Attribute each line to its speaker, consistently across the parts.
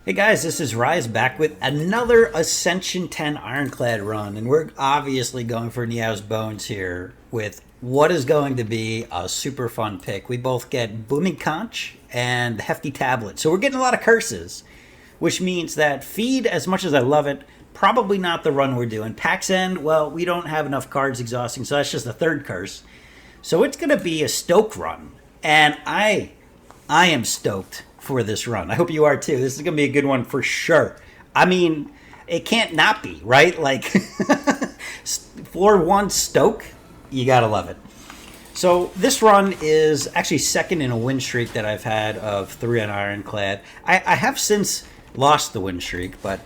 Speaker 1: Hey guys, this is Rise back with another Ascension 10 Ironclad run, and we're obviously going for Niao's Bones here with what is going to be a super fun pick. We both get Booming Conch and Hefty Tablet, so we're getting a lot of curses, which means that Feed, as much as I love it, probably not the run we're doing. Pack's End, well, we don't have enough cards exhausting, so that's just the third curse. So it's going to be a Stoke run, and I am stoked for this run. I hope you are too. This is going to be a good one for sure. I mean, it can't not be, right? Like, floor one Stoke, you got to love it. So this run is actually second in a win streak that I've had of 3 on Ironclad. I have since lost the win streak, but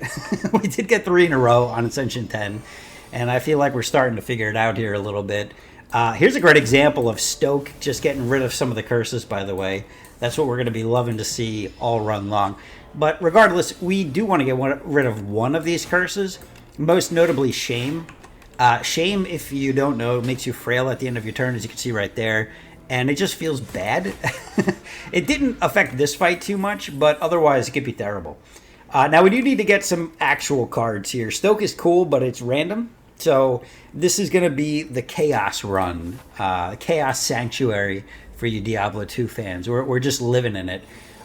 Speaker 1: we did get 3 in a row on Ascension 10, and I feel like we're starting to figure it out here a little bit. Here's a great example of Stoke just getting rid of some of the curses, by the way. That's what we're going to be loving to see all run long. But regardless, we do want to get rid of one of these curses, most notably Shame. Shame, if you don't know, makes you frail at the end of your turn, as you can see right there. And it just feels bad. It didn't affect this fight too much, but otherwise it could be terrible. Now we do need to get some actual cards here. Stoke is cool, but it's random. So this is going to be the Chaos run, Chaos Sanctuary for you Diablo 2 fans. We're just living in it.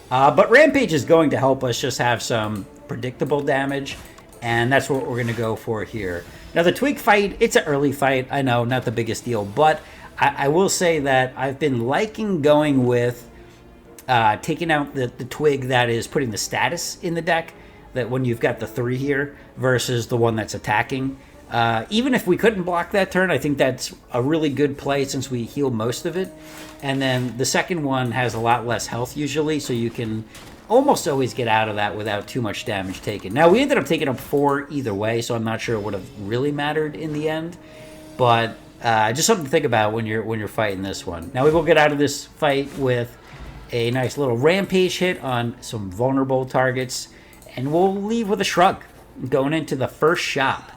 Speaker 1: But Rampage is going to help us just have some predictable damage, and that's what we're going to go for here. Now the Twig fight, it's an early fight. I know, not the biggest deal, but I will say that I've been liking going with taking out the Twig that is putting the status in the deck, that when you've got the 3 here, versus the one that's attacking. Even if we couldn't block that turn, I think that's a really good play since we heal most of it. And then the second one has a lot less health usually, so you can almost always get out of that without too much damage taken. Now, we ended up taking up 4 either way, so I'm not sure it would have really mattered in the end. But just something to think about when you're fighting this one. Now, we will get out of this fight with a nice little Rampage hit on some vulnerable targets, and we'll leave with a shrug going into the first shop.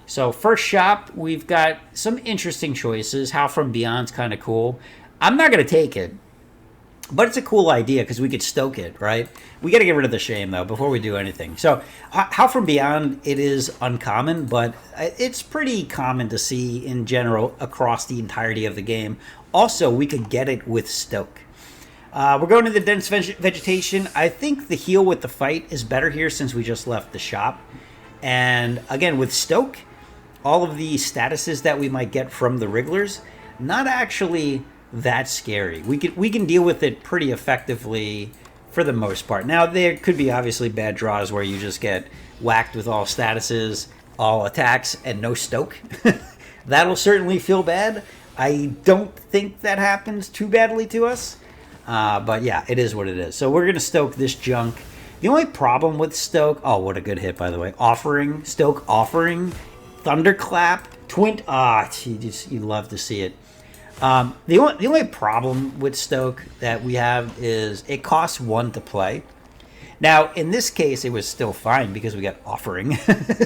Speaker 1: So first shop, we've got some interesting choices. How from Beyond's kind of cool. I'm not going to take it, but it's a cool idea because we could stoke it, right? We got to get rid of the Shame, though, before we do anything. So How from Beyond, it is uncommon, but it's pretty common to see in general across the entirety of the game. Also, we could get it with Stoke. We're going to the Dense Vegetation. I think the heal with the fight is better here since we just left the shop. And again, with Stoke, all of the statuses that we might get from the Wrigglers, not actually that scary. We can deal with it pretty effectively for the most part. Now, there could be obviously bad draws where you just get whacked with all statuses, all attacks, and no Stoke. That'll certainly feel bad. I don't think that happens too badly to us. But yeah, it is what it is. So we're going to stoke this junk. The only problem with Stoke... Oh, what a good hit, by the way. Stoke Offering... Thunderclap, Twin. You love to see it. The only problem with Stoke that we have is it costs 1 to play. Now, in this case, it was still fine because we got Offering,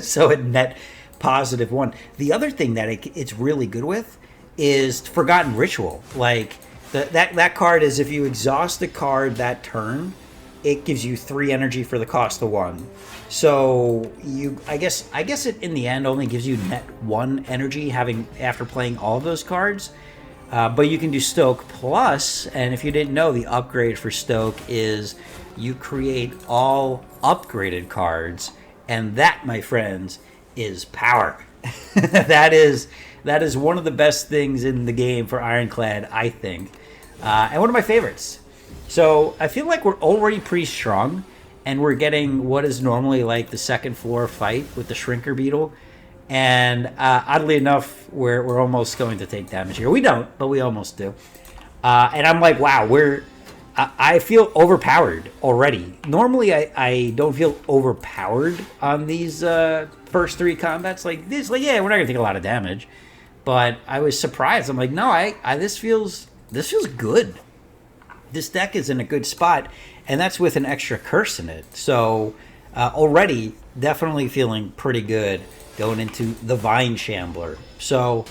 Speaker 1: so it net positive 1. The other thing that it's really good with is Forgotten Ritual. Like that card is if you exhaust the card that turn, it gives you 3 energy for the cost of 1. So I guess it in the end only gives you net 1 energy after playing all of those cards. But you can do Stoke Plus, and if you didn't know, the upgrade for Stoke is you create all upgraded cards, and that, my friends, is power. That is one of the best things in the game for Ironclad, I think, and one of my favorites. So I feel like we're already pretty strong, and we're getting what is normally like the second floor fight with the Shrinker Beetle. And oddly enough, we're almost going to take damage here. We don't, but we almost do. And I'm like, wow, I feel overpowered already. Normally, I don't feel overpowered on these first 3 combats like this. Like, yeah, we're not going to take a lot of damage. But I was surprised. I'm like, no, this feels good. This deck is in a good spot, and that's with an extra curse in it. So already definitely feeling pretty good going into the Vine Shambler. So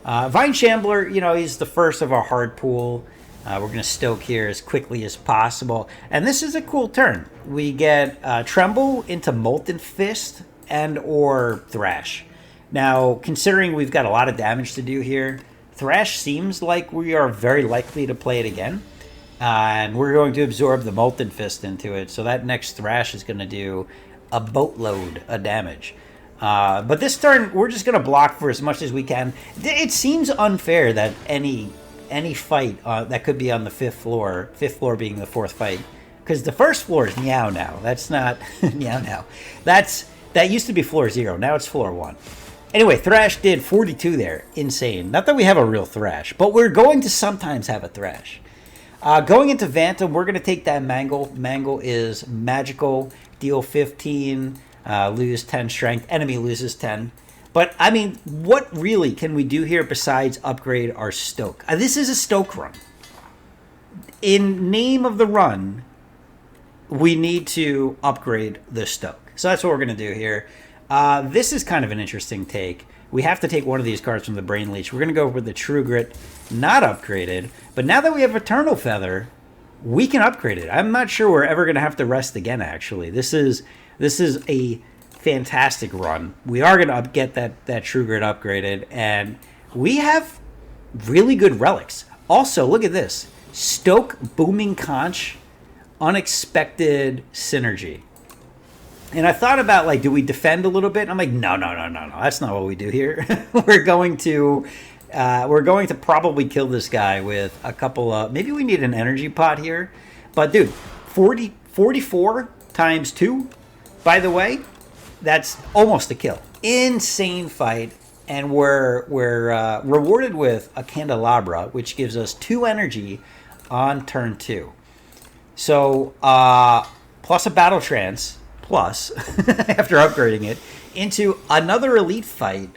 Speaker 1: Vine Shambler, he's the first of our hard pool. We're going to stoke here as quickly as possible. And this is a cool turn. We get Tremble into Molten Fist and or Thrash. Now, considering we've got a lot of damage to do here, Thrash seems like we are very likely to play it again. And we're going to absorb the Molten Fist into it. So that next Thrash is going to do a boatload of damage. But this turn, we're just going to block for as much as we can. It seems unfair that any fight that could be on the fifth floor being the fourth fight, because the first floor is Meow now. That's not Meow now. That used to be floor 0. Now it's floor 1. Anyway, Thrash did 42 there. Insane. Not that we have a real Thrash, but we're going to sometimes have a Thrash. Going into Vantum, we're going to take that Mangle. Mangle is magical, deal 15, lose 10 strength. Enemy loses 10. But, I mean, what really can we do here besides upgrade our Stoke? This is a Stoke run. In name of the run, we need to upgrade the Stoke. So that's what we're going to do here. This is kind of an interesting take. We have to take one of these cards from the Brain Leech. We're going to go with the True Grit, not upgraded. But now that we have Eternal Feather, we can upgrade it. I'm not sure we're ever going to have to rest again, actually. This is a fantastic run. We are going to get that True Grit upgraded, and we have really good relics. Also, look at this. Stoke, Booming Conch, Unexpected Synergy. And I thought about, like, do we defend a little bit? I'm like, no. That's not what we do here. We're going to probably kill this guy with a couple of... Maybe we need an energy pot here. But, dude, 44 times 2, by the way, that's almost a kill. Insane fight. And we're rewarded with a Candelabra, which gives us 2 energy on turn 2. So, plus a Battle Trance... Plus, after upgrading it, into another elite fight.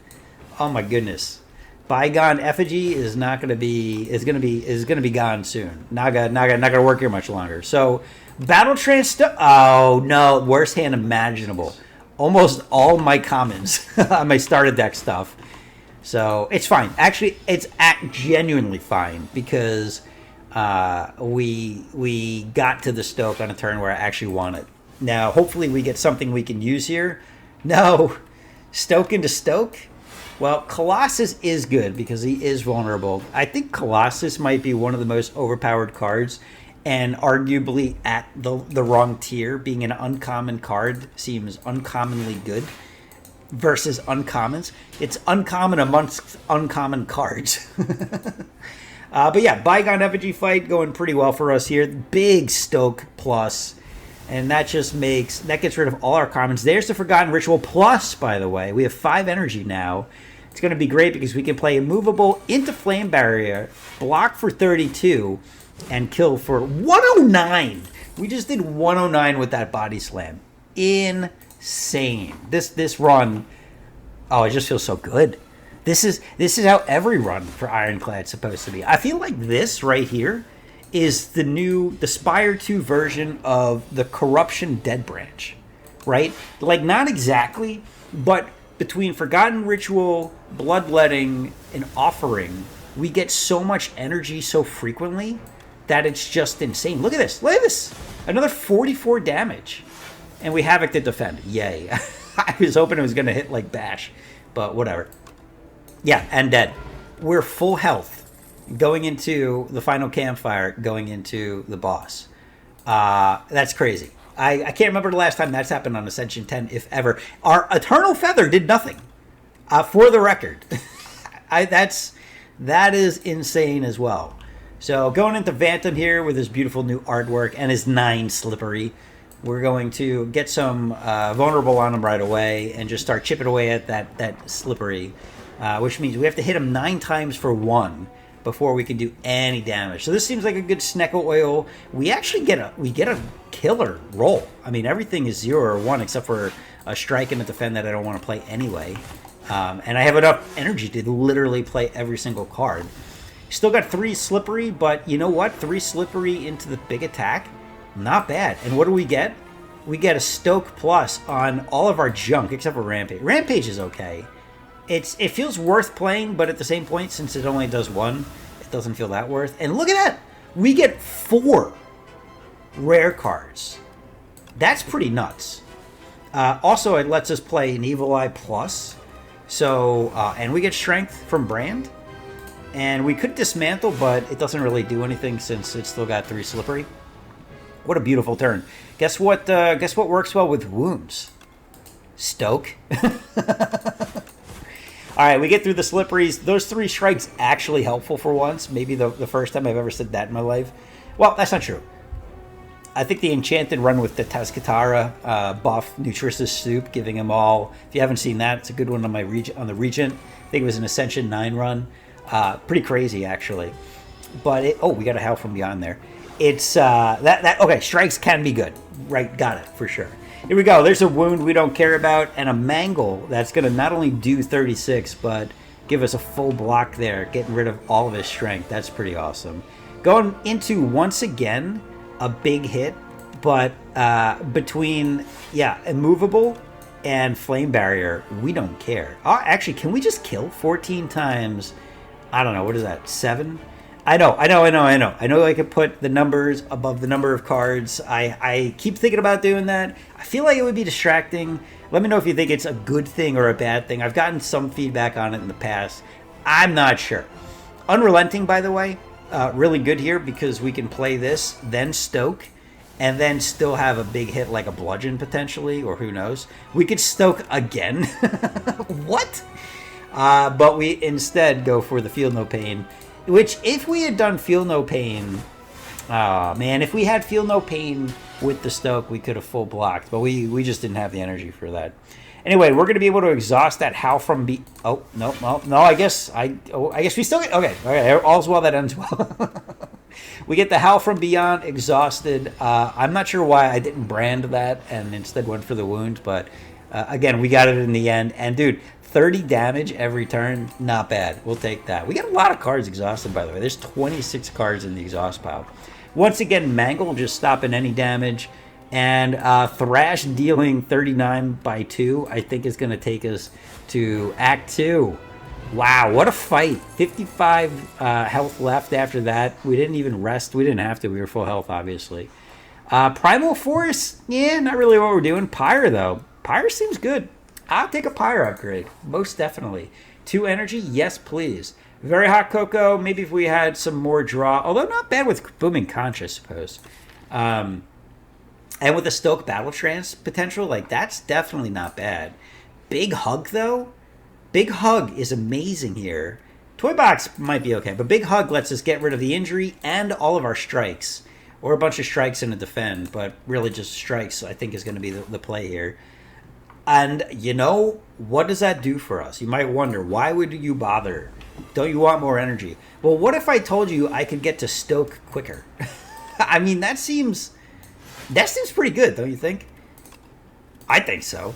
Speaker 1: Oh my goodness. Bygone Effigy is gonna be gone soon. not gonna work here much longer. So Battle Trance oh no, worst hand imaginable. Almost all my commons on my starter deck stuff. So it's fine. Actually, it's genuinely fine because we got to the Stoke on a turn where I actually won it. Now, hopefully we get something we can use here. No. Stoke into Stoke? Well, Colossus is good because he is vulnerable. I think Colossus might be one of the most overpowered cards and arguably at the wrong tier. Being an uncommon card seems uncommonly good versus uncommons. It's uncommon amongst uncommon cards. But yeah, Bygone Effigy fight going pretty well for us here. Big Stoke plus... And that gets rid of all our commons. There's the Forgotten Ritual Plus, by the way. We have 5 energy now. It's going to be great because we can play Immovable into Flame Barrier, block for 32, and kill for 109. We just did 109 with that Body Slam. Insane. This run, it just feels so good. This is how every run for Ironclad is supposed to be. I feel like this right here is the Spire 2 version of the Corruption Dead Branch, right? Like, not exactly, but between Forgotten Ritual, Bloodletting, and Offering, we get so much energy so frequently that it's just insane. Look at this. Look at this. Another 44 damage. And we Havoc to defend. Yay. I was hoping it was going to hit like Bash, but whatever. Yeah, and dead. We're full health. Going into the final campfire, going into the boss. That's crazy. I can't remember the last time that's happened on Ascension 10, if ever. Our Eternal Feather did nothing. For the record. That is insane as well. So going into Vantum here with his beautiful new artwork and his 9 Slippery, we're going to get some vulnerable on him right away and just start chipping away at that Slippery, which means we have to hit him 9 times for 1 before we can do any damage. So this seems like a good Sneckle Oil. We actually get a killer roll. I mean, everything is 0 or 1 except for a Strike and a Defend that I don't want to play anyway. And I have enough energy to literally play every single card. Still got 3 Slippery, but you know what? 3 Slippery into the big attack, not bad. And what do we get? We get a Stoke Plus on all of our junk except for Rampage. Rampage is okay. It feels worth playing, but at the same point, since it only does 1, it doesn't feel that worth. And look at that! We get 4 rare cards. That's pretty nuts. Also, it lets us play an Evil Eye Plus. So, and we get Strength from Brand. And we could Dismantle, but it doesn't really do anything since it's still got 3 Slippery. What a beautiful turn. Guess what works well with Wounds? Stoke. Alright, we get through the Slipperies. Those 3 strikes actually helpful for once. Maybe the first time I've ever said that in my life. Well, that's not true. I think the Enchanted run with the Tazkatara buff, Nutritious Soup, giving them all. If you haven't seen that, it's a good one on on the Regent. I think it was an Ascension 9 run. Pretty crazy, actually. But we got a Howl from Beyond there. It's okay. Strikes can be good, right? Got it for sure. Here we go. There's a Wound we don't care about, and a Mangle that's going to not only do 36, but give us a full block there, getting rid of all of his strength. That's pretty awesome. Going into once again a big hit, but between Immovable and Flame Barrier, we don't care. Actually, can we just kill 14 times? I don't know. What is that? 7? I know. I could put the numbers above the number of cards. I keep thinking about doing that. I feel like it would be distracting. Let me know if you think it's a good thing or a bad thing. I've gotten some feedback on it in the past. I'm not sure. Unrelenting, by the way, really good here because we can play this, then Stoke, and then still have a big hit like a Bludgeon potentially, or who knows. We could Stoke again. What? But we instead go for the Feel No Pain, which if we had done Feel No Pain, if we had Feel No Pain with the Stoke, we could have full blocked, but we just didn't have the energy for that. Anyway, we're going to be able to exhaust that Howl from I guess we still get, okay, all's well that ends well. We get the Howl from Beyond exhausted. I'm not sure why I didn't brand that and instead went for the Wound, but again, we got it in the end, and dude, 30 damage every turn, not bad. We'll take that. We got a lot of cards exhausted, by the way. There's 26 cards in the exhaust pile. Once again, Mangle just stopping any damage. And Thrash dealing 39 by 2, I think is going to take us to Act 2. Wow, what a fight. 55 health left after that. We didn't even rest. We didn't have to. We were full health, obviously. Primal Force, not really what we're doing. Pyre, though. Pyre seems good. I'll take a Pyre upgrade, most definitely. 2 energy, yes, please. Very Hot Cocoa, maybe if we had some more draw, although not bad with Booming Conch, I suppose. And with the Stoke Battle Trance potential, that's definitely not bad. Big Hug, though? Big Hug is amazing here. Toy Box might be okay, but Big Hug lets us get rid of the injury and all of our strikes. Or a bunch of strikes in a defend, but really just strikes, I think, is going to be the play here. And, what does that do for us? You might wonder, why would you bother? Don't you want more energy? Well, what if I told you I could get to Stoke quicker? I mean, that seems pretty good, don't you think? I think so.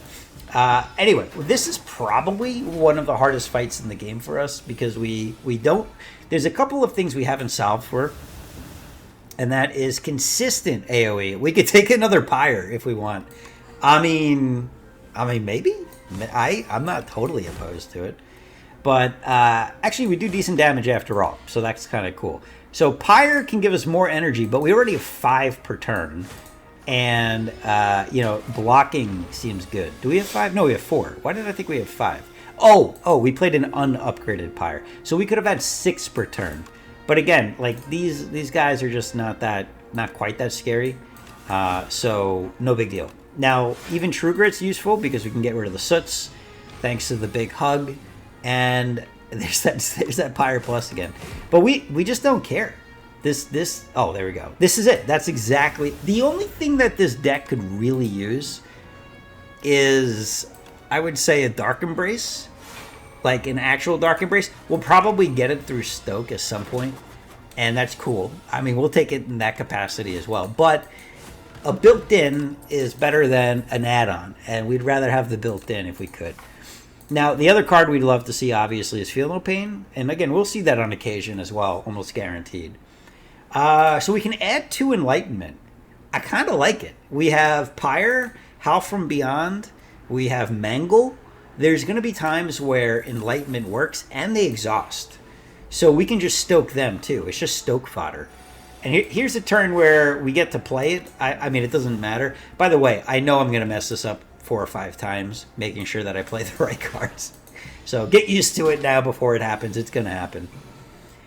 Speaker 1: Anyway, this is probably one of the hardest fights in the game for us because we don't... There's a couple of things we haven't solved for, and that is consistent AoE. We could take another Pyre if we want. I mean, maybe. I'm not totally opposed to it. But actually, we do decent damage after all, so that's kind of cool. So Pyre can give us more energy, but we already have 5 per turn. And, blocking seems good. Do we have 5? No, we have 4. Why did I think we have 5? Oh, we played an unupgraded Pyre. So we could have had 6 per turn. But again, these guys are just not quite that scary. So no big deal. Now, even True Grit's useful because we can get rid of the Soots thanks to the Big Hug. And there's that Pyre Plus again. But we just don't care. Oh, there we go. This is it. That's exactly... The only thing that this deck could really use is, I would say, a Dark Embrace. Like an actual Dark Embrace. We'll probably get it through Stoke at some point. And that's cool. I mean, we'll take it in that capacity as well. But a built-in is better than an add-on. And we'd rather have the built-in if we could. Now, the other card we'd love to see, obviously, is Feel No Pain. And again, we'll see that on occasion as well. Almost guaranteed. So we can add 2 Enlightenment. I kind of like it. We have Pyre, Howl from Beyond. We have Mangle. There's going to be times where Enlightenment works and they exhaust. So we can just Stoke them too. It's just Stoke fodder. And here's a turn where we get to play it. I mean, it doesn't matter. By the way, I know I'm going to mess this up 4 or 5 times, making sure that I play the right cards. So get used to it now before it happens. It's going to happen.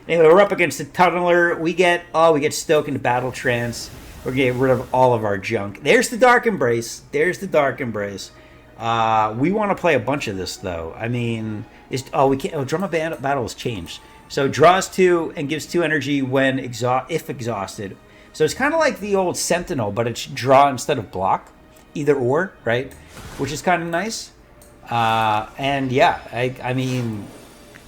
Speaker 1: Anyway, we're up against the Tunneler. We get Stoke into Battle Trance. We're getting rid of all of our junk. There's the Dark Embrace. There's the Dark Embrace. We want to play a bunch of this, though. I mean, we can't. Oh, Drum of Battle has changed. So draws 2 and gives 2 energy when if exhausted. So it's kind of like the old Sentinel, but it's draw instead of block. Either or, right? Which is kind of nice. And yeah, I mean,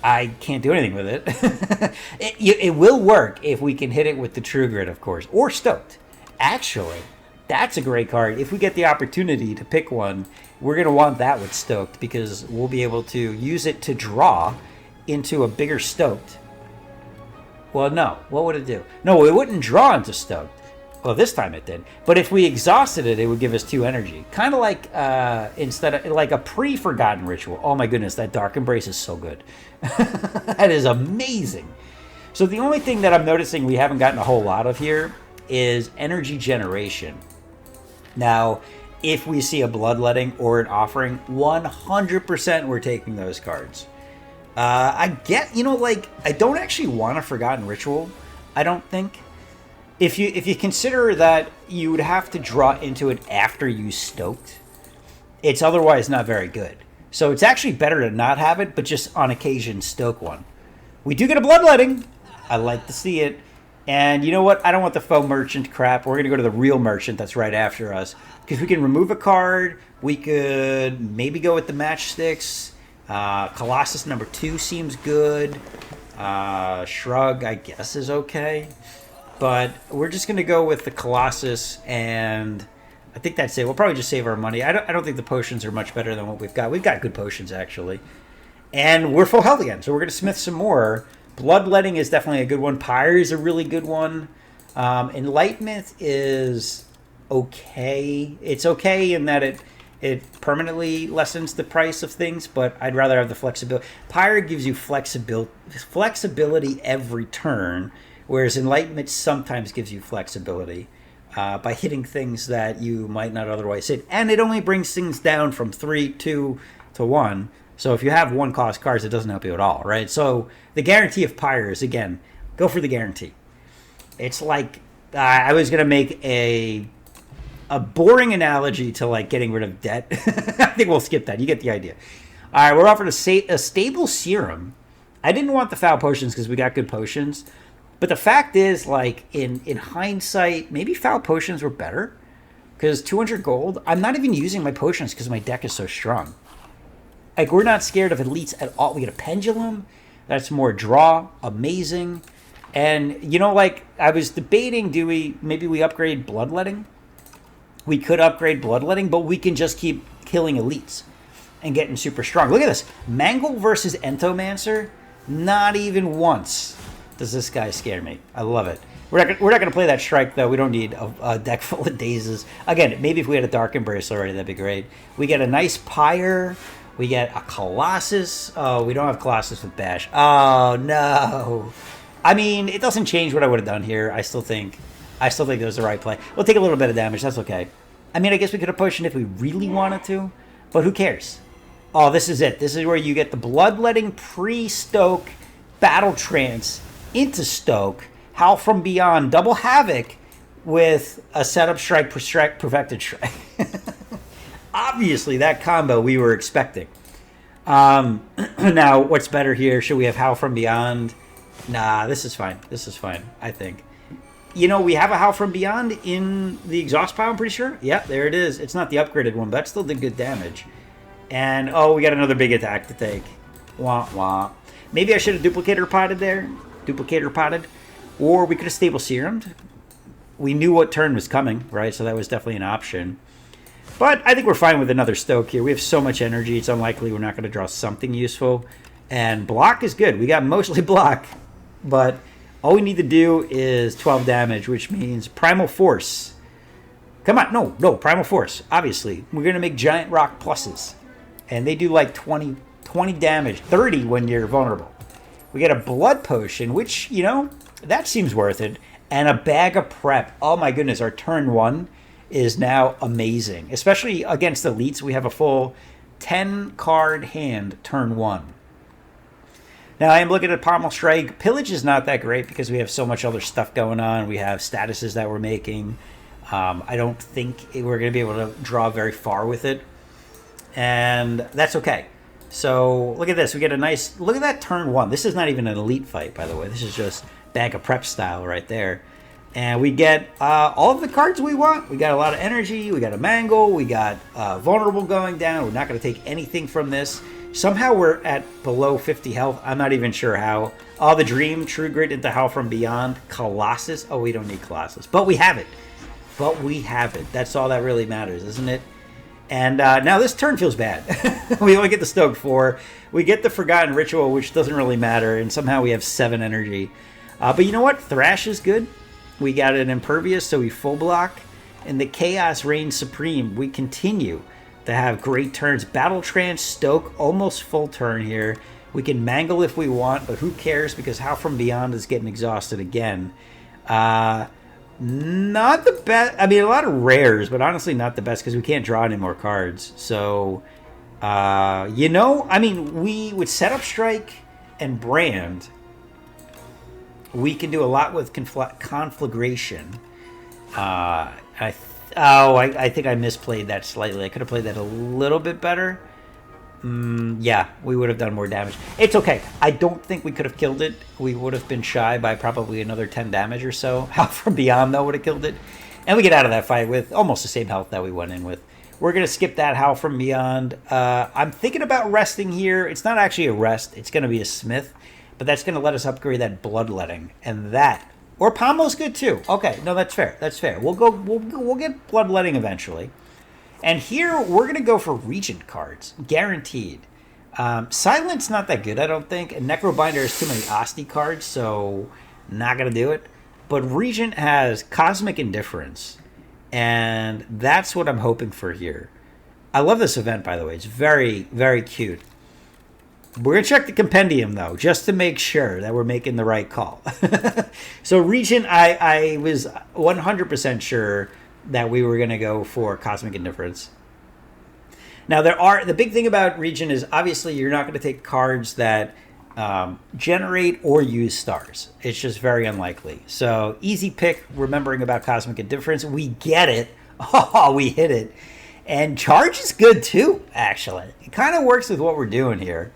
Speaker 1: I can't do anything with it. It will work if we can hit it with the True Grit, of course. Or Stoked. Actually, that's a great card. If we get the opportunity to pick one, we're going to want that with Stoked because we'll be able to use it to draw into a bigger Stoked. Well, no. What would it do? No, it wouldn't draw into Stoked. Well, this time it did. But if we exhausted it, it would give us 2 energy. Kind of like instead of like a pre-Forgotten Ritual. Oh my goodness, that Dark Embrace is so good. That is amazing. So the only thing that I'm noticing we haven't gotten a whole lot of here is energy generation. Now, if we see a Bloodletting or an Offering, 100% we're taking those cards. I don't actually want a Forgotten Ritual, I don't think. If you consider that you would have to draw into it after you Stoked, it's otherwise not very good. So it's actually better to not have it, but just on occasion stoke one. We do get a Bloodletting. I like to see it. And you know what? I don't want the faux merchant crap. We're going to go to the real merchant that's right after us. Because we can remove a card. We could maybe go with the matchsticks. Colossus number 2 seems good. Shrug, I guess, is okay. But we're just going to go with the Colossus, and I think that's it. We'll probably just save our money. I don't think the potions are much better than what we've got. We've got good potions, actually. And we're full health again, so we're going to smith some more. Bloodletting is definitely a good one. Pyre is a really good one. Enlightenment is okay. It's okay in that it permanently lessens the price of things, but I'd rather have the flexibility. Pyre gives you flexibility every turn, whereas Enlightenment sometimes gives you flexibility by hitting things that you might not otherwise hit. And it only brings things down from 3, 2 to 1. So if you have 1-cost cards, it doesn't help you at all, right? So the guarantee of Pyre is, again, go for the guarantee. It's like, I was going to make a boring analogy to like getting rid of debt. I think we'll skip that. You get the idea. All right, we're offered a stable serum. I didn't want the foul potions because we got good potions. But the fact is, like, in hindsight, maybe foul potions were better. Because 200 gold, I'm not even using my potions because my deck is so strong. Like, we're not scared of elites at all. We get a pendulum. That's more draw. Amazing. And, you know, like, I was debating, maybe we upgrade Bloodletting? We could upgrade Bloodletting, but we can just keep killing elites and getting super strong. Look at this. Mangle versus Entomancer. Not even once does this guy scare me. I love it. We're not going to play that Strike, though. We don't need a deck full of Dazes. Again, maybe if we had a Dark Embrace already, that'd be great. We get a nice Pyre. We get a Colossus. Oh, we don't have Colossus with Bash. Oh, no. I mean, it doesn't change what I would have done here. I still think it was the right play. We'll take a little bit of damage. That's okay. I mean, I guess we could have pushed it if we really wanted to, but who cares? Oh, this is it. This is where you get the Bloodletting pre-Stoke, Battle Trance into Stoke, Howl from Beyond, double Havoc with a Setup Strike, Perfected Strike. Obviously, that combo we were expecting. Now, what's better here? Should we have Howl from Beyond? Nah, this is fine. This is fine, I think. You know, we have a Howl from Beyond in the exhaust pile, I'm pretty sure. Yeah, there it is. It's not the upgraded one, but that still did good damage. And, oh, we got another big attack to take. Wah, wah. Maybe I should have Duplicator Potted there. Duplicator Potted. Or we could have Stable Serumed. We knew what turn was coming, right? So that was definitely an option. But I think we're fine with another Stoke here. We have so much energy, it's unlikely we're not going to draw something useful. And block is good. We got mostly block. But all we need to do is 12 damage, which means Primal Force. Come on, no, Primal Force, obviously. We're going to make Giant Rock pluses. And they do like 20 damage, 30 when you're vulnerable. We get a Blood Potion, which, you know, that seems worth it. and a bag of prep. Oh my goodness, our turn 1 is now amazing. Especially against elites, we have a full 10 card hand turn 1. Now I am looking at Pommel Strike. Pillage is not that great because we have so much other stuff going on. We have statuses that we're making. I don't think we're going to be able to draw very far with it. And that's okay. So look at this. We get a nice... Look at that turn 1. This is not even an elite fight, by the way. This is just bag of prep style right there. And we get all of the cards we want. We got a lot of energy. We got a Mangle. We got Vulnerable going down. We're not going to take anything from this. Somehow we're at below 50 health. I'm not even sure how. Oh, the Dream, True Grit into Hell from Beyond. Colossus. Oh, we don't need Colossus. But we have it. That's all that really matters, isn't it? And now this turn feels bad. We only get the Stoked 4. We get the Forgotten Ritual, which doesn't really matter. And somehow we have 7 energy. But you know what? Thrash is good. We got an Impervious, so we full block. And the Chaos reigns supreme. We continue to have great turns. Battle Trance, Stoke, almost full turn here. We can Mangle if we want, but who cares? Because Howl from Beyond is getting exhausted again. Not the best. I mean, a lot of rares, but honestly not the best because we can't draw any more cards. So, you know, I mean, we would set up Strike and Brand. We can do a lot with Conflagration. I think I misplayed that slightly. I could have played that a little bit better. Yeah, we would have done more damage. It's okay. I don't think we could have killed it. We would have been shy by probably another 10 damage or so. Howl from Beyond, though, would have killed it. And we get out of that fight with almost the same health that we went in with. We're going to skip that Howl from Beyond. I'm thinking about resting here. It's not actually a rest. It's going to be a Smith. But that's going to let us upgrade that Bloodletting. And that... Or Pommel's good, too. Okay, no, that's fair. That's fair. We'll get Bloodletting eventually. And here, we're going to go for Regent cards. Guaranteed. Silence, not that good, I don't think. And Necrobinder has too many Asti cards, so not going to do it. But Regent has Cosmic Indifference. And that's what I'm hoping for here. I love this event, by the way. It's very, very cute. We're going to check the compendium, though, just to make sure that we're making the right call. So Regent, I was 100% sure that we were going to go for Cosmic Indifference. Now, the big thing about Regent is obviously you're not going to take cards that generate or use stars. It's just very unlikely. So easy pick, remembering about Cosmic Indifference. We get it. Oh, we hit it. And Charge is good, too, actually. It kind of works with what we're doing here.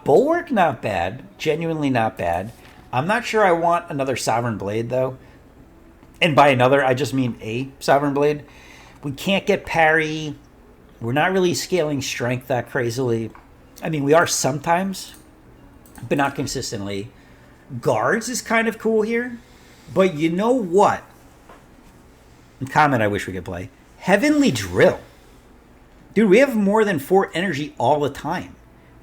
Speaker 1: Bulwark, not bad. Genuinely not bad. I'm not sure I want another Sovereign Blade, though. And by another, I just mean a Sovereign Blade. We can't get parry. We're not really scaling strength that crazily. I mean, we are sometimes, but not consistently. Guards is kind of cool here. But you know what? Comment I wish we could play. Heavenly Drill. Dude, we have more than 4 energy all the time.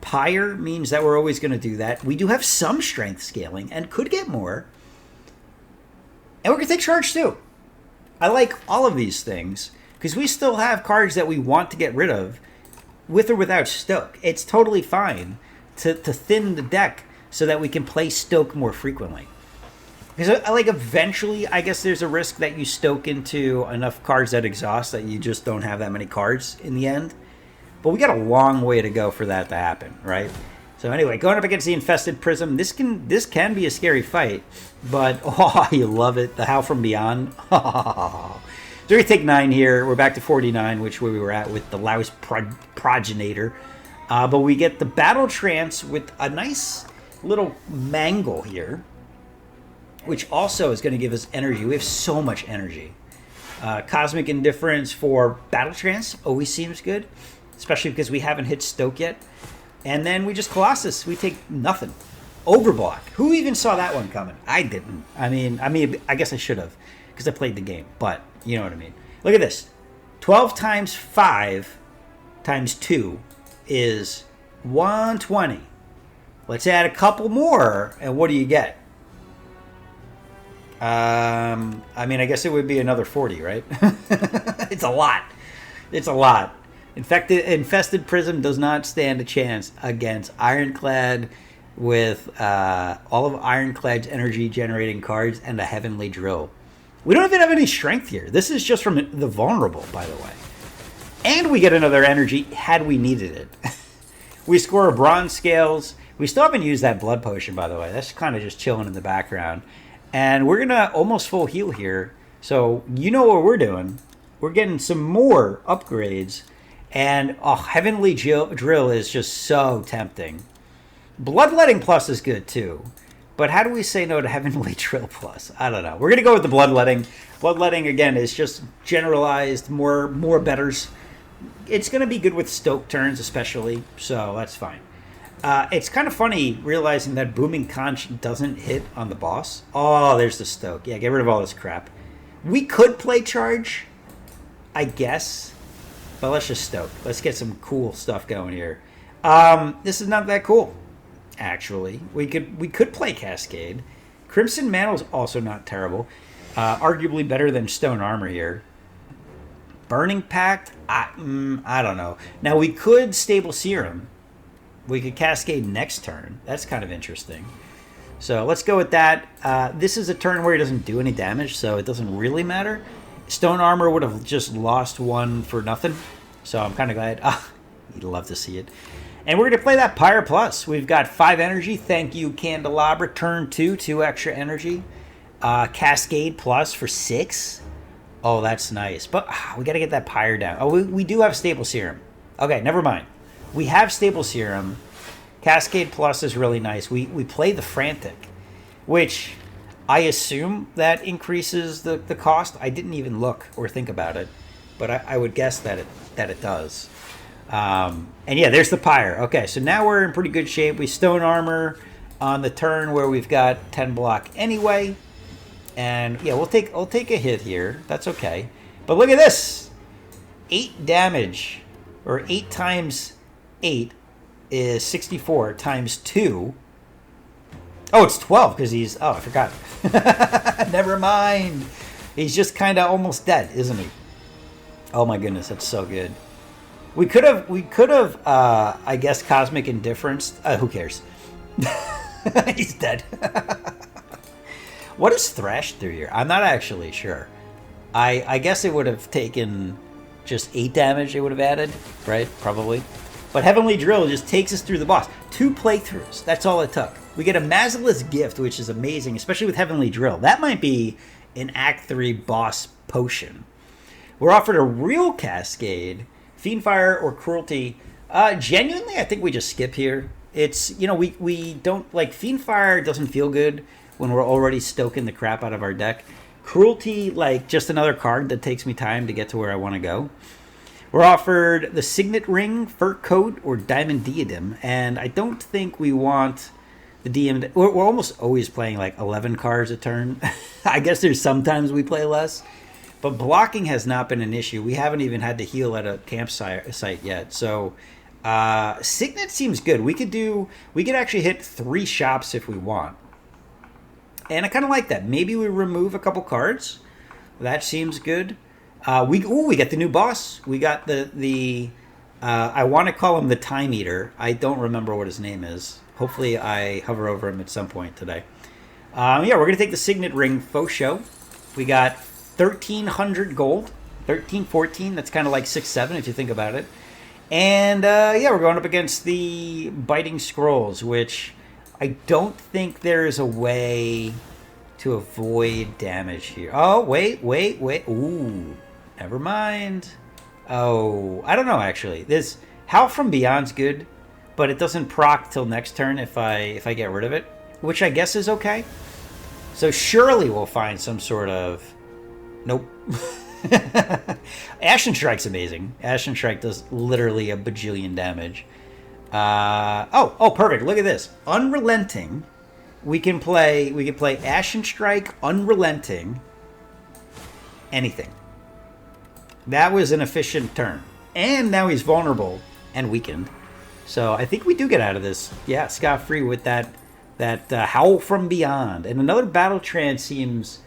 Speaker 1: Pyre means that we're always going to do that. We do have some strength scaling and could get more. And we're going to take Charge too. I like all of these things because we still have cards that we want to get rid of with or without Stoke. It's totally fine to thin the deck so that we can play Stoke more frequently. Because eventually, I guess there's a risk that you Stoke into enough cards that exhaust that you just don't have that many cards in the end. But we got a long way to go for that to happen, right? So anyway, going up against the Infested Prism, this can be a scary fight. But, oh, you love it. The Howl from Beyond. So we take 9 here. We're back to 49, which we were at with the Laus Progenitor. But we get the Battle Trance with a nice little Mangle here, which also is going to give us energy. We have so much energy. Cosmic Indifference for Battle Trance always seems good, especially because we haven't hit Stoke yet. And then we just Colossus. We take nothing. Overblock. Who even saw that one coming? I didn't. I mean, I guess I should have because I played the game. But you know what I mean. Look at this. 12 times 5 times 2 is 120. Let's add a couple more, and what do you get? I mean, I guess it would be another 40, right? It's a lot. It's a lot. Infested Prism does not stand a chance against Ironclad. with all of Ironclad's energy generating cards and a Heavenly Drill. We don't even have any strength here. This is just from the Vulnerable, by the way. And we get another energy had we needed it. We score a Bronze Scales. We still haven't used that Blood Potion, by the way. That's kind of just chilling in the background. And we're going to almost full heal here. So you know what we're doing. We're getting some more upgrades. And Heavenly Drill is just so tempting. Bloodletting Plus is good too. But how do we say no to Heavenly Drill Plus? I don't know. We're going to go with the Bloodletting. Bloodletting, again, is just generalized, more betters. It's going to be good with Stoke turns, especially. So that's fine. It's kind of funny realizing that Booming Conch doesn't hit on the boss. Oh, there's the Stoke. Yeah, get rid of all this crap. We could play Charge, I guess. But let's just Stoke. Let's get some cool stuff going here. This is not that cool, actually. We could play Cascade. Crimson Mantle's also not terrible. Arguably better than Stone Armor here. Burning Pact? I don't know. Now, we could Stable Serum. We could Cascade next turn. That's kind of interesting. So let's go with that. This is a turn where he doesn't do any damage, so it doesn't really matter. Stone Armor would have just lost one for nothing. So I'm kind of glad. You'd love to see it. And we're going to play that Pyre Plus. We've got 5 energy. Thank you, Candelabra. Turn 2, 2 extra energy. Cascade Plus for 6. Oh, that's nice. But we got to get that Pyre down. Oh, we do have Stable Serum. Okay, never mind. We have Stable Serum. Cascade Plus is really nice. We play the Frantic, which I assume that increases the cost. I didn't even look or think about it, but I would guess that it does. And yeah, there's the Pyre. Okay, so now we're in pretty good shape. We Stone Armor on the turn where we've got 10 block anyway. And yeah, we'll take a hit here. That's okay. But look at this. 8 damage, or 8 times 8 is 64 times 2. Oh, it's 12 because he's... Oh, I forgot. Never mind. He's just kind of almost dead, isn't he? Oh my goodness, that's so good. We could have, I guess, Cosmic Indifference. Who cares? He's dead. What is Thrash through here? I'm not actually sure. I guess it would have taken just 8 damage it would have added, right? Probably. But Heavenly Drill just takes us through the boss. 2 playthroughs. That's all it took. We get a Mazilus Gift, which is amazing, especially with Heavenly Drill. That might be an Act 3 boss potion. We're offered a real Cascade, Fiendfire or Cruelty. Genuinely, I think we just skip here. It's, we don't, like, Fiendfire doesn't feel good when we're already stoking the crap out of our deck. Cruelty, like, just another card that takes me time to get to where I want to go. We're offered the Signet Ring, Fur Coat, or Diamond Diadem, and I don't think we want the DM. We're almost always playing like 11 cards a turn. I guess there's sometimes we play less, but blocking has not been an issue. We haven't even had to heal at a campsite yet, so Signet seems good. We could actually hit 3 shops if we want, and I kind of like that. Maybe we remove a couple cards. That seems good. We got the new boss. We got the I want to call him the Time Eater. I don't remember what his name is. Hopefully I hover over him at some point today. Yeah, we're going to take the Signet Ring Faux Show. We got 1,300 gold. 1314. That's kind of like 6-7 if you think about it. And yeah, we're going up against the Biting Scrolls, which I don't think there is a way to avoid damage here. Oh, wait. Ooh. Never mind. Oh, I don't know, actually. This Howl from Beyond's good, but it doesn't proc till next turn if I get rid of it, which I guess is okay. So surely we'll find some sort of... Nope. Ashen Strike's amazing. Ashen Strike does literally a bajillion damage. Oh, perfect. Look at this. Unrelenting. We can play Ashen Strike, Unrelenting, anything. That was an efficient turn. And now he's vulnerable and weakened. So I think we do get out of this, yeah, scot-free with that Howl from Beyond. And another Battle Trance seems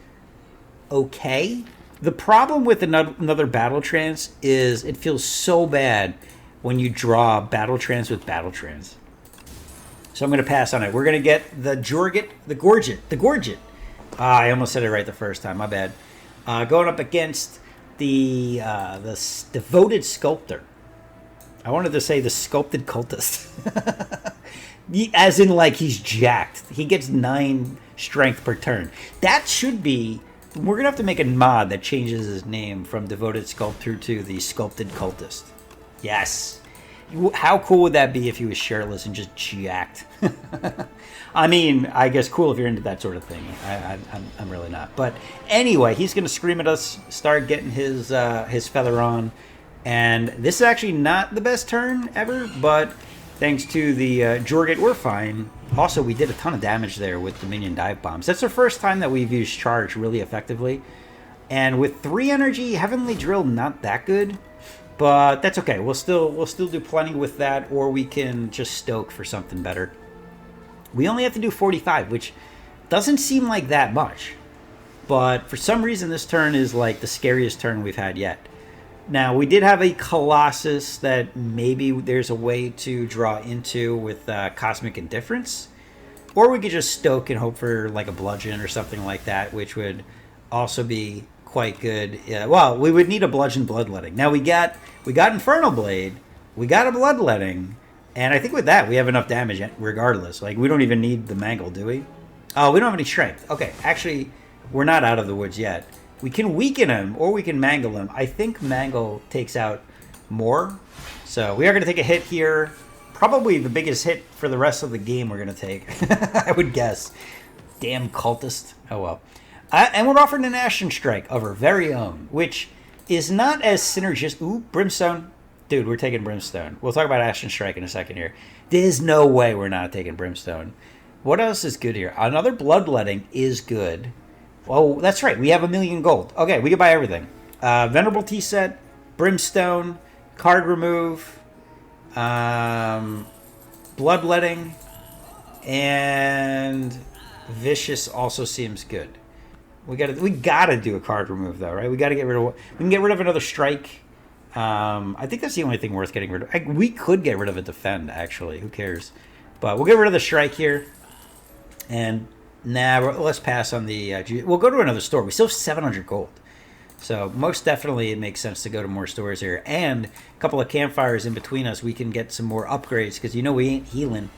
Speaker 1: okay. The problem with another Battle Trance is it feels so bad when you draw Battle Trance with Battle Trance. So I'm going to pass on it. We're going to get the Gorget. I almost said it right the first time. My bad. Going up against the devoted sculptor. I wanted to say the sculpted cultist. As in, like, he's jacked. He gets 9 strength per turn. That should be... We're going to have to make a mod that changes his name from devoted sculptor to the sculpted cultist. Yes. How cool would that be if he was shirtless and just jacked? I mean, I guess cool if you're into that sort of thing. I'm really not. But anyway, he's going to scream at us, start getting his feather on. And this is actually not the best turn ever, but thanks to the Jorget, we're fine. Also, we did a ton of damage there with the minion dive bombs. That's the first time that we've used charge really effectively. And with 3 energy, Heavenly Drill not that good, but that's okay. We'll still do plenty with that, or we can just stoke for something better. We only have to do 45, which doesn't seem like that much. But for some reason, this turn is like the scariest turn we've had yet. Now, we did have a Colossus that maybe there's a way to draw into with Cosmic Indifference. Or we could just stoke and hope for like a Bludgeon or something like that, which would also be quite good. Well, we would need a Bludgeon Bloodletting. Now, we got Infernal Blade, we got a Bloodletting, and I think with that, we have enough damage regardless. Like, we don't even need the Mangle, do we? Oh, we don't have any Strength. Okay, actually, we're not out of the woods yet. We can weaken him, or we can mangle him. I think mangle takes out more. So we are going to take a hit here. Probably the biggest hit for the rest of the game we're going to take, I would guess. Damn cultist. Oh, well. And we're offering an Ashen Strike of our very own, which is not as synergistic. Ooh, Brimstone. Dude, we're taking Brimstone. We'll talk about Ashen Strike in a second here. There's no way we're not taking Brimstone. What else is good here? Another Bloodletting is good. Oh, that's right. We have 1,000,000 gold. Okay, we can buy everything. Venerable Tea Set, Brimstone, Card Remove, Bloodletting, and Vicious also seems good. We gotta do a card remove though, right? We gotta get rid of. We can get rid of another Strike. I think that's the only thing worth getting rid of. We could get rid of a Defend actually. Who cares? But we'll get rid of the Strike here, and. Nah, let's pass on the... we'll go to another store. We still have 700 gold. So most definitely it makes sense to go to more stores here. And a couple of campfires in between us, we can get some more upgrades because, you know, we ain't healing.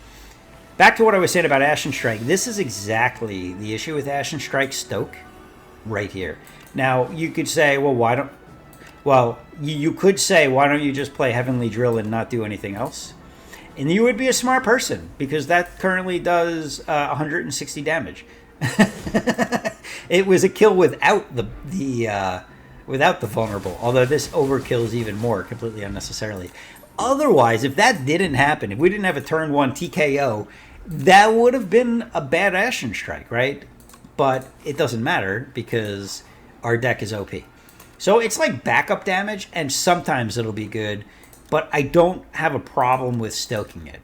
Speaker 1: Back to what I was saying about Ashen Strike. This is exactly the issue with Ashen Strike Stoke right here. Now, you could say, well, why don't... Well, you could say, why don't you just play Heavenly Drill and not do anything else? And you would be a smart person, because that currently does 160 damage. It was a kill without the vulnerable, although this overkills even more, completely unnecessarily. Otherwise, if that didn't happen, if we didn't have a turn 1 TKO, that would have been a bad Ashen Strike, right? But it doesn't matter, because our deck is OP. So it's like backup damage, and sometimes it'll be good. But I don't have a problem with stoking it.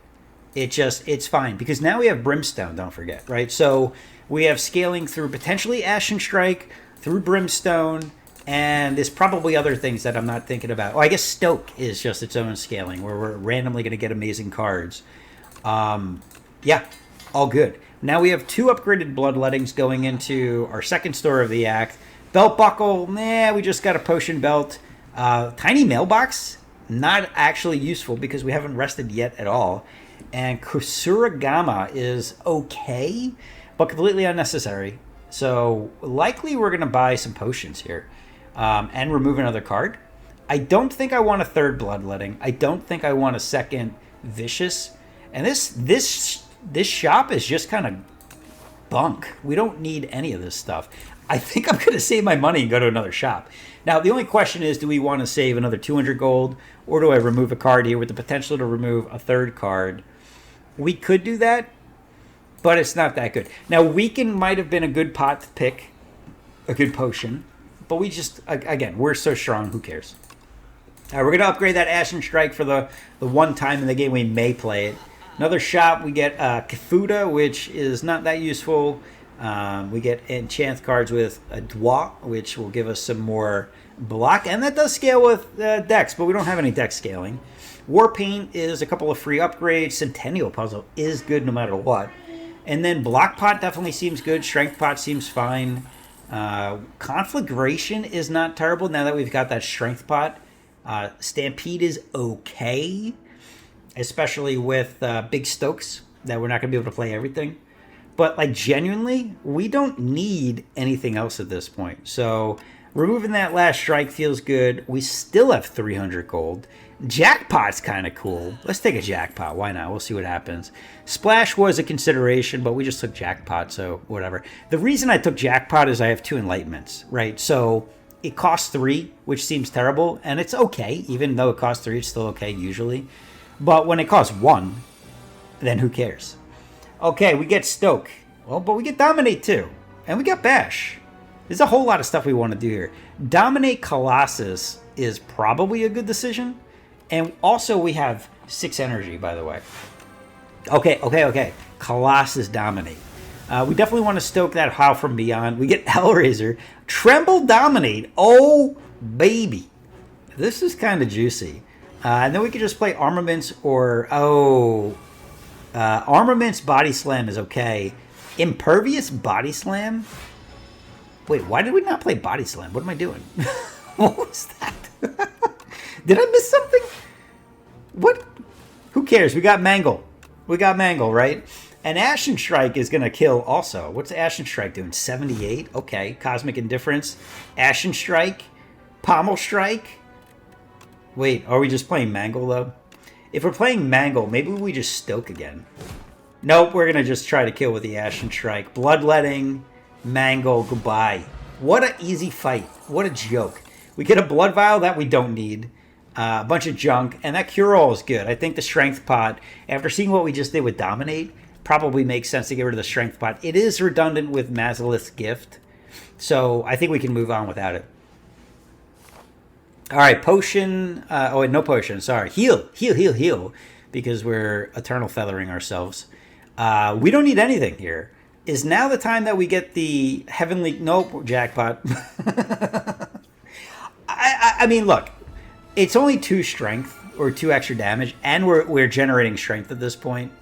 Speaker 1: It's fine. Because now we have Brimstone, don't forget, right? So we have scaling through potentially Ashen Strike, through Brimstone, and there's probably other things that I'm not thinking about. Oh, I guess Stoke is just its own scaling, where we're randomly going to get amazing cards. Yeah, all good. Now we have 2 upgraded Bloodlettings going into our second store of the act. Belt Buckle, we just got a Potion Belt. Tiny Mailbox, not actually useful because we haven't rested yet at all. And Kusuragama is okay, but completely unnecessary. So likely we're going to buy some potions here and remove another card. I don't think I want a third Bloodletting. I don't think I want a second Vicious. And this shop is just kind of bunk. We don't need any of this stuff. I think I'm going to save my money and go to another shop. Now, the only question is, do we want to save another 200 gold, or do I remove a card here with the potential to remove a third card? We could do that, but it's not that good. Now, Weaken might have been a good pot to pick, a good potion, but we just, again, we're so strong, who cares? All right, we're going to upgrade that Ashen Strike for the one time in the game we may play it. Another shop, we get Kifuda, which is not that useful. We get enchant cards with a Dwa, which will give us some more block, and that does scale with Dex, but we don't have any Dex scaling. War Paint is a couple of free upgrades. Centennial Puzzle is good no matter what. And then Block Pot definitely seems good. Strength Pot seems fine. Conflagration is not terrible now that we've got that Strength Pot. Stampede is okay, especially with big Stokes that we're not going to be able to play everything. But, like, genuinely, we don't need anything else at this point. So, removing that last strike feels good. We still have 300 gold. Jackpot's kind of cool. Let's take a Jackpot. Why not? We'll see what happens. Splash was a consideration, but we just took Jackpot, so whatever. The reason I took Jackpot is I have 2 Enlightenments, right? So, it costs 3, which seems terrible, and it's okay. Even though it costs 3, it's still okay, usually. But when it costs 1, then who cares? Okay, we get Stoke. Well, but we get Dominate too. And we got Bash. There's a whole lot of stuff we want to do here. Dominate Colossus is probably a good decision. And also we have 6 energy, by the way. Okay. Colossus Dominate. We definitely want to stoke that Howl from Beyond. We get Hellraiser. Tremble Dominate. Oh, baby. This is kind of juicy. And then we could just play Armaments or... Armaments Body Slam is okay. Impervious Body Slam? Wait, why did we not play Body Slam? What am I doing? What was that? Did I miss something? What? Who cares? We got Mangle. Right? And Ashen Strike is going to kill also. What's Ashen Strike doing? 78? Okay. Cosmic Indifference. Ashen Strike. Pommel Strike. Wait, are we just playing Mangle, though? If we're playing Mangle, maybe we just Stoke again. Nope, we're going to just try to kill with the Ashen Strike. Bloodletting, Mangle, goodbye. What an easy fight. What a joke. We get a Blood Vial that we don't need. A bunch of junk. And that Cure-All is good. I think the Strength Pot, after seeing what we just did with Dominate, probably makes sense to get rid of the Strength Pot. It is redundant with Mazalith's Gift. So I think we can move on without it. All right, Potion. No Potion. Sorry. Heal. Because we're Eternal Feathering ourselves. We don't need anything here. Is now the time that we get the Heavenly... Nope, Jackpot. I mean, look. It's only 2 strength, or 2 extra damage, and we're generating strength at this point.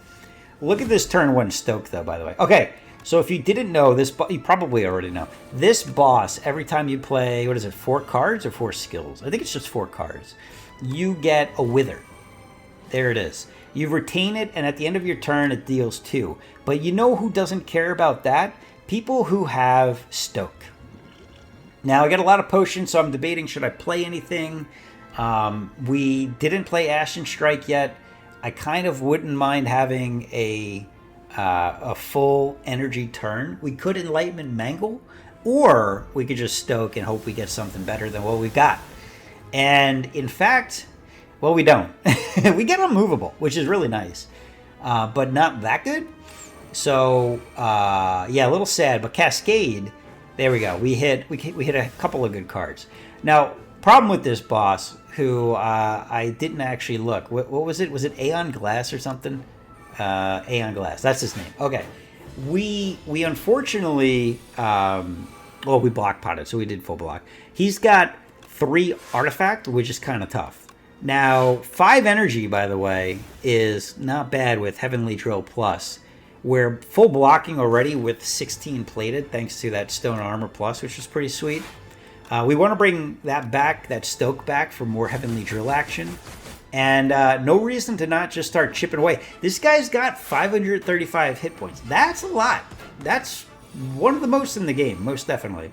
Speaker 1: Look at this turn 1 Stoke, though, by the way. Okay, so if you didn't know this, you probably already know. This boss, every time you play, 4 cards or 4 skills? I think it's just 4 cards. You get a Wither. There it is. You retain it, and at the end of your turn, it deals 2. But you know who doesn't care about that? People who have Stoke. Now, I got a lot of potions, so I'm debating, should I play anything? We didn't play Ashen Strike yet. I kind of wouldn't mind having a full energy turn. We could Enlightenment Mangle, or we could just Stoke and hope we get something better than what we've got. And in fact, well, we don't. We get Unmovable, which is really nice, but not that good. So yeah, a little sad. But Cascade, there we go. We hit a couple of good cards. Now, problem with this boss, who I didn't actually look. What was it? Was it Aeon Glass or something? Aeon Glass. That's his name. Okay. We unfortunately, we block potted, so we did full block. He's got 3 artifact, which is kind of tough. Now, 5 energy, by the way, is not bad with Heavenly Drill Plus. We're full blocking already with 16 plated, thanks to that Stone Armor Plus, which is pretty sweet. We want to bring that back, that Stoke back, for more Heavenly Drill action. And no reason to not just start chipping away. This guy's got 535 hit points. That's a lot. That's one of the most in the game, most definitely.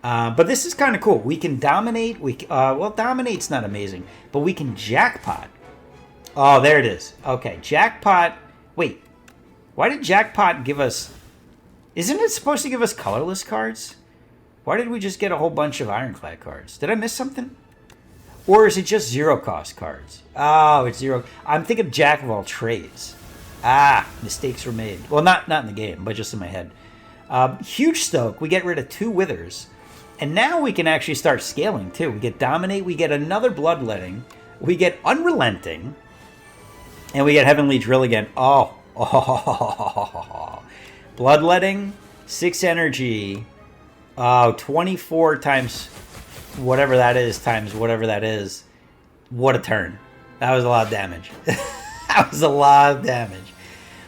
Speaker 1: But this is kind of cool. We can dominate. Dominate's not amazing, but we can jackpot. Oh, there it is. Okay, jackpot. Wait, why did jackpot give us... Isn't it supposed to give us colorless cards? Why did we just get a whole bunch of Ironclad cards? Did I miss something? Or is it just 0 cost cards? Oh, it's 0. I'm thinking Jack of all trades. Mistakes were made. Well, not in the game, but just in my head. Huge Stoke. We get rid of 2 Withers. And now we can actually start scaling, too. We get Dominate. We get another Bloodletting. We get Unrelenting. And we get Heavenly Drill again. Oh. Bloodletting. 6 energy. Oh, 24 times whatever that is times whatever that is. What a turn. That was a lot of damage. That was a lot of damage.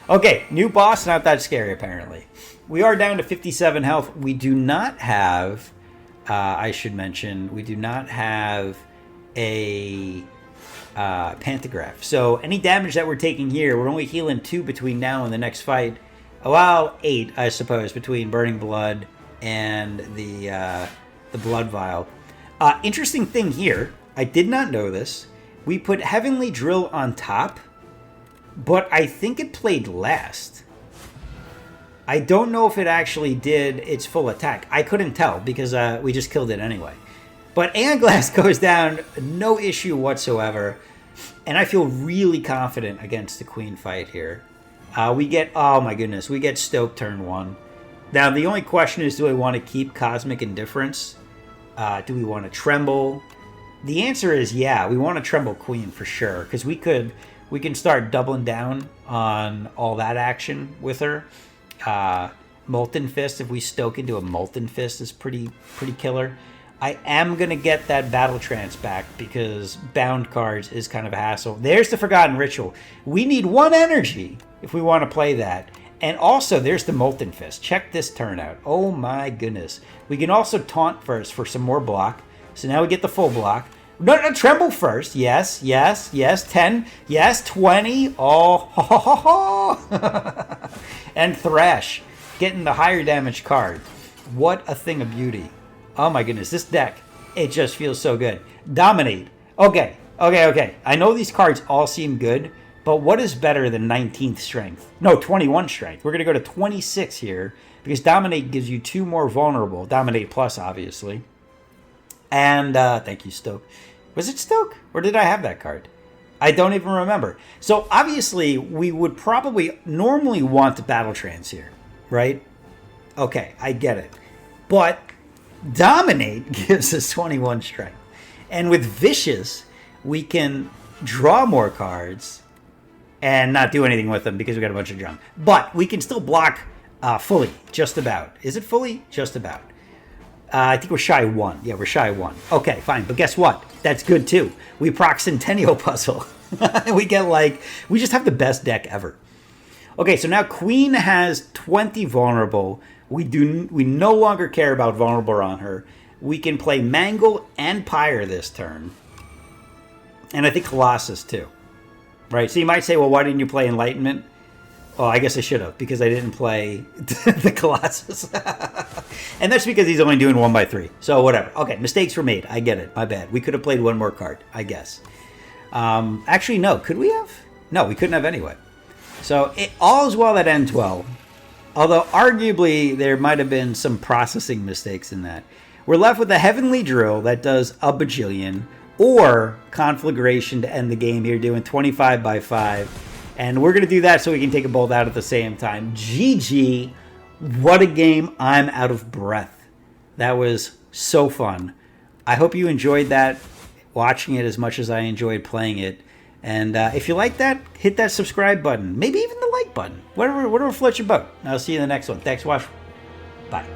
Speaker 1: Okay, new boss, not that scary apparently. We are down to 57 health. We do not have, I should mention, we do not have a pantograph. So any damage that we're taking here, we're only healing 2 between now and the next fight. Well, 8, I suppose, between Burning Blood and the Blood Vial. Interesting thing here, I did not know this. We put Heavenly Drill on top, but I think it played last. I don't know if it actually did its full attack. I couldn't tell because we just killed it anyway. But Aeon Glass goes down, no issue whatsoever. And I feel really confident against the Queen fight here. We get, oh my goodness, we get Stoke turn 1. Now, the only question is, do I want to keep Cosmic Indifference? Do we want to Tremble? The answer is yeah, we want to Tremble Queen for sure. Because we can start doubling down on all that action with her. Molten Fist, if we stoke into a Molten Fist, is pretty killer. I am going to get that Battle Trance back because bound cards is kind of a hassle. There's the Forgotten Ritual. We need 1 energy if we want to play that. And also, there's the Molten Fist. Check this turn out. Oh my goodness. We can also Taunt first for some more block. So now we get the full block. No, Tremble first. Yes. 10. Yes, 20. Oh, ho, ho, ho. And Thrash. Getting the higher damage card. What a thing of beauty. Oh my goodness, this deck, it just feels so good. Dominate. Okay. I know these cards all seem good, but what is better than 19th strength? No, 21 strength. We're going to go to 26 here because Dominate gives you 2 more vulnerable. Dominate plus, obviously. And thank you, Stoke. Was it Stoke? Or did I have that card? I don't even remember. So obviously, we would probably normally want the Battle Trance here, right? Okay, I get it. But Dominate gives us 21 strength. And with Vicious, we can draw more cards and not do anything with them because we got a bunch of junk. But we can still block fully, just about. Is it fully? Just about. I think we're shy 1. Yeah, we're shy 1. Okay, fine. But guess what? That's good too. We proc Centennial Puzzle. We just have the best deck ever. Okay, so now Queen has 20 vulnerable. We no longer care about vulnerable on her. We can play Mangle and Pyre this turn. And I think Colossus too. Right? So you might say, well, why didn't you play Enlightenment? Well, I guess I should have, because I didn't play the Colossus. And that's because he's only doing 1x3. So whatever. Okay, mistakes were made. I get it. My bad. We could have played 1 more card, I guess. Actually, no. Could we have? No, we couldn't have anyway. So all is well that N12. Although, arguably, there might have been some processing mistakes in that. We're left with a Heavenly Drill that does a bajillion, or Conflagration to end the game here, doing 25 by 5. And we're going to do that so we can take a bolt out at the same time. GG. What a game. I'm out of breath. That was so fun. I hope you enjoyed that, watching it as much as I enjoyed playing it. And if you like that, hit that subscribe button. Maybe even the like button. Whatever floats your boat. I'll see you in the next one. Thanks for watching. Bye.